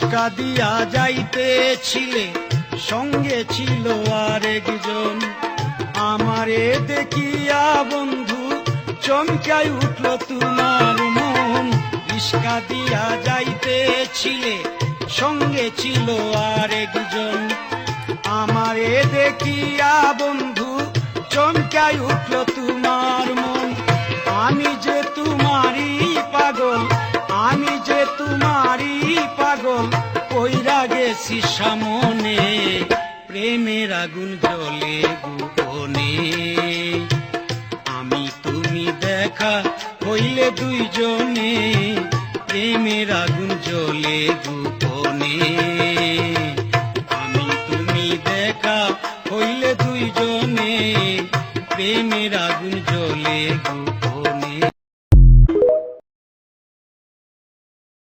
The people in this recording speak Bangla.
রিস্কা দিয়া যাইতেছিলে, সঙ্গে ছিল আরেকজন। আমারে দেখিয়া বন্ধু চমকাই উঠল তোমার মন। রিস্কা দিয়া যাইতেছিলে, সঙ্গে ছিল আরেকজন। আমারে দেখিয়া বন্ধু চমকাই উঠল তোমার মন। আমি যে তোমারই পাগল, আমি যে তোমারই পাগল, কইরা গেছি সামনে, প্রেমের আগুন জ্বলে গোপনে। আমি তুমি দেখা হইলে দুইজনে, প্রেমের আগুন জ্বলে গোপনে। আমি তুমি দেখা হইলে দুইজনে, প্রেমের আগুন জ্বলে গোপনে।